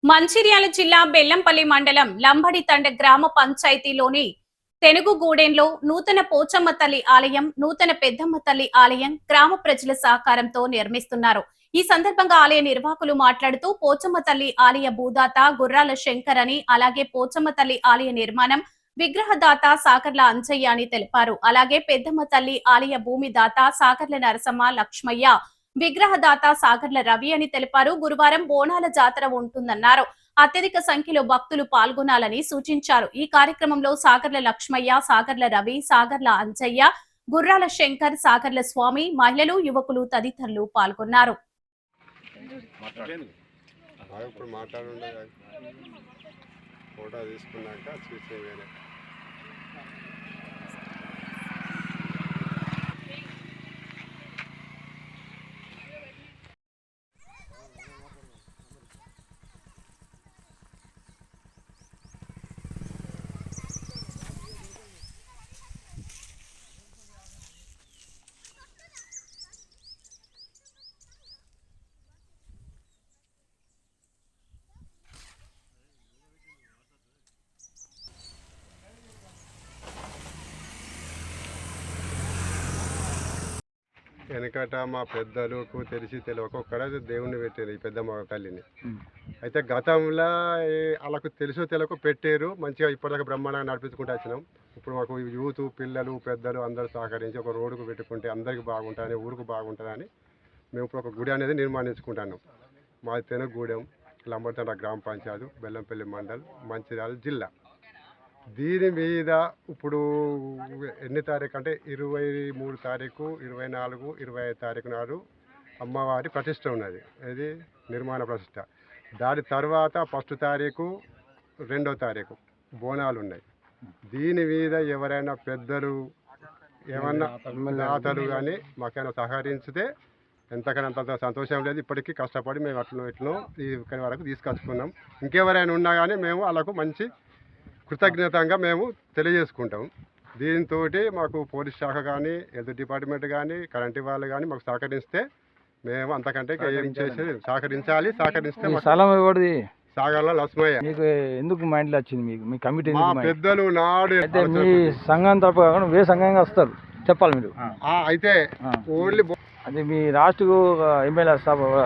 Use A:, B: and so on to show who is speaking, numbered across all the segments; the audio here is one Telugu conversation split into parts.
A: మంచిర్యాల జిల్లా బెల్లంపల్లి మండలం లంబడితండ గ్రామ పంచాయతీలోని తెనుగుగూడెంలో నూతన పోచమ్మ తల్లి ఆలయం, నూతన పెద్దమ్మ తల్లి ఆలయం గ్రామ ప్రజల సహకారంతో నిర్మిస్తున్నారు. ఈ సందర్భంగా ఆలయ నిర్వాహకులు మాట్లాడుతూ పోచమ్మ తల్లి ఆలయ భూదాత గుర్రాల శంకర్ అని, అలాగే పోచమ్మ తల్లి ఆలయ నిర్మాణం విగ్రహదాత సాకర్ల అంజయ్య అని తెలిపారు. అలాగే పెద్దమ్మ తల్లి ఆలయ భూమి దాత సాకర్ల నరసమ్మ లక్ష్మయ్య, విగ్రహదాత సాగర్ల రవి అని తెలిపారు. గురువారం బోనాల జాతర ఉంటుందన్నారు. అత్యధిక సంఖ్యలో భక్తులు పాల్గొనాలని సూచించారు. ఈ కార్యక్రమంలో సాగర్ల లక్ష్మయ్య, సాగర్ల రవి, సాగర్ల అంజయ్య, గుర్రాల శంకర్, సాగర్ల స్వామి, మహిళలు, యువకులు తదితరులు పాల్గొన్నారు.
B: వెనకట మా పెద్దలకు తెలియక ఒక్కడ దేవుణ్ణి పెట్టారు ఈ పెద్దమ్మ తల్లిని. అయితే గతంలో వాళ్ళకు తెలుసో తెలియక పెట్టారు. మంచిగా ఇప్పటిదాకా బ్రహ్మాండంగా నడిపించుకుంటూ వచ్చినాం. ఇప్పుడు మాకు యూత్ పిల్లలు పెద్దలు అందరూ సహకరించి ఒక రోడ్డుకు పెట్టుకుంటే అందరికీ బాగుంటుందని, ఊరికి బాగుంటుందని మేము ఇప్పుడు ఒక గుడి అనేది నిర్మాణించుకుంటున్నాం. మాది తెనుగూడెం, లంబడితండ గ్రామ పంచాయతీ, బెల్లంపల్లి మండల్, మంచిర్యాల జిల్లా. దీని మీద ఇప్పుడు ఎన్ని తారీఖు అంటే 23 తారీఖు, 24, 25 తారీఖు నాడు అమ్మవారి ప్రతిష్ట ఉన్నది. ఇది నిర్మాణ ప్రతిష్ట. దాని తర్వాత 1 తారీఖు, 2వ తారీఖు బోనాలు ఉన్నాయి. దీని మీద ఎవరైనా పెద్దలు ఏమన్నా దాతలు కానీ మాకైనా సహకరిస్తే ఎంతకైనా అంత సంతోషం లేదు. ఇప్పటికీ కష్టపడి మేము ఇట్లా ఇక్కడి వరకు తీసుకొచ్చుకున్నాం. ఇంకెవరైనా ఉన్నా కానీ మేము వాళ్ళకు మంచి కృతజ్ఞతంగా మేము తెలియజేసుకుంటాం. దీంతో మాకు పోలీస్ శాఖ కానీ, హెల్త్ డిపార్ట్మెంట్ కానీ, కరెంటు వాళ్ళు కానీ మాకు సహకరిస్తే మేము అంతకంటే ఏం చేసేది సహకరించాలి. సహకరిస్తే సాగర్ల లక్ష్మయ్య.
C: మీకు ఎందుకు మైండ్లో వచ్చింది? మీకు మీ కమిటీ
B: పెద్దలు నాడు
C: అయితే మీ సంఘం తరపు కాకుండా వే సంఘంగా వస్తారు చెప్పాలి మీరు.
B: అయితే ఓన్లీ
C: అది మీ రాష్ట్రకు ఎమ్మెల్యే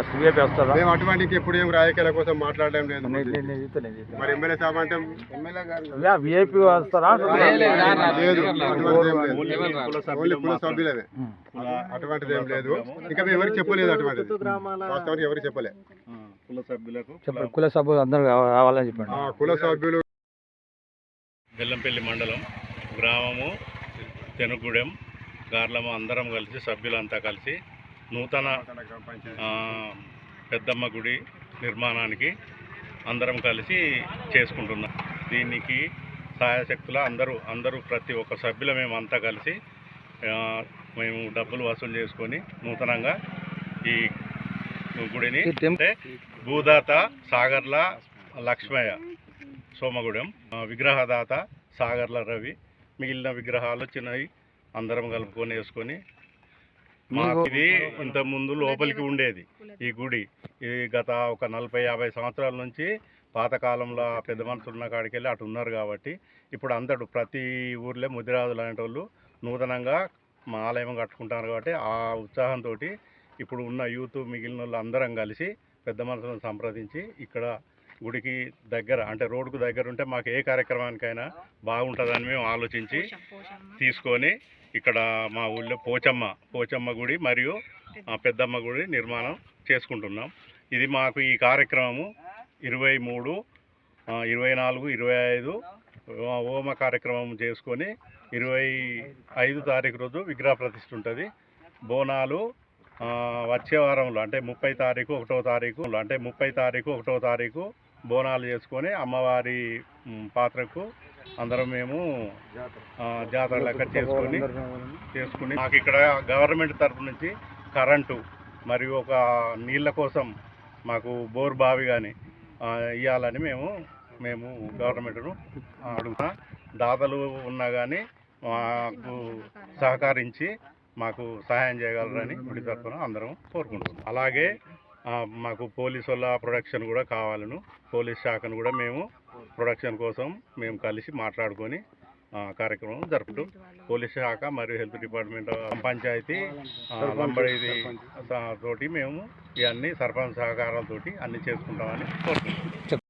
C: సిబిఐపీ వస్తారా?
B: మేము అటువంటికి ఎప్పుడు ఏం రాజకీయాల కోసం మాట్లాడడం లేదు. మరి ఎమ్మెల్యే సాబ్ అంటే
C: విఐపీ వస్తారా?
B: లేదు, ఓన్లీ కుల సభ్యులమే. అటువంటిది ఏం లేదు. ఇంకా మేము ఎవరికి చెప్పలేదు. అటువంటిది వాస్తవానికి ఎవరికి చెప్పలేదు.
C: కుల సభ్యులు అందరూ రావాలని చెప్పండి.
B: కుల సభ్యులు.
D: బెల్లంపల్లి మండలం గ్రామము తెనుగూడెం గార్లము అందరం కలిసి సభ్యులంతా కలిసి నూతన పెద్దమ్మ గుడి నిర్మాణానికి అందరం కలిసి చేసుకుంటున్నాం. దీనికి సహాయశక్తుల అందరూ ప్రతి ఒక్క సభ్యులు మేమంతా కలిసి మేము డబ్బులు వసూలు చేసుకొని నూతనంగా ఈ గుడిని అంటే భూదాత సాగర్ల లక్ష్మయ్య సోమగూడెం, విగ్రహదాత సాగర్ల రవి, మిగిలిన విగ్రహాలు చిన్నవి అందరం కలుపుకొని వేసుకొని ఇది ఇంతకుముందు లోపలికి ఉండేది ఈ గుడి. ఇది గత ఒక 40-50 సంవత్సరాల నుంచి పాతకాలంలో పెద్ద మనుషులు ఉన్న కాడికి వెళ్ళి అటు ఉన్నారు. కాబట్టి ఇప్పుడు అందరూ ప్రతి ఊర్లో ముదిరాజులు అనేటి వాళ్ళు నూతనంగా మా ఆలయం కట్టుకుంటారు. కాబట్టి ఆ ఉత్సాహంతో ఇప్పుడు ఉన్న యూత్ మిగిలిన వాళ్ళు అందరం కలిసి పెద్ద మనుషులను సంప్రదించి ఇక్కడ గుడికి దగ్గర అంటే రోడ్డుకు దగ్గర ఉంటే మాకు ఏ కార్యక్రమానికైనా బాగుంటుందని మేము ఆలోచించి తీసుకొని ఇక్కడ మా ఊళ్ళో పోచమ్మ గుడి మరియు పెద్దమ్మ గుడి నిర్మాణం చేసుకుంటున్నాం. ఇది మాకు ఈ కార్యక్రమము 23, 24, 25 హోమ కార్యక్రమం చేసుకొని 25 తారీఖు రోజు విగ్రహ ప్రతిష్ఠ ఉంటుంది. బోనాలు వచ్చే వారంలో అంటే 30 తారీఖు 1వ తారీఖు బోనాలు చేసుకొని అమ్మవారి పాత్రకు అందరం మేము జాతర లెక్క చేసుకుని మాకు ఇక్కడ గవర్నమెంట్ తరఫు నుంచి కరెంటు మరియు ఒక నీళ్ళ కోసం మాకు బోర్ బావి కానీ ఇవ్వాలని మేము గవర్నమెంట్ను అడుగుతా. దాతలు ఉన్నా కానీ మాకు సహకరించి మాకు సహాయం చేయగలరని గుడి తరఫున అందరం కోరుకుంటున్నాం. అలాగే మాకు పోలీసు వాళ్ళ ప్రొడక్షన్ కూడా కావాలను. పోలీస్ శాఖను కూడా మేము ప్రొడక్షన్ కోసం మేము కలిసి మాట్లాడుకొని కార్యక్రమం జరుపుతూ పోలీస్ శాఖ మరియు హెల్త్ డిపార్ట్మెంట్ పంచాయతీ లంబడి తోటి మేము ఇవన్నీ సర్పంచ్ సహకారాలతోటి అన్నీ చేసుకుంటామని కోరుతున్నాం.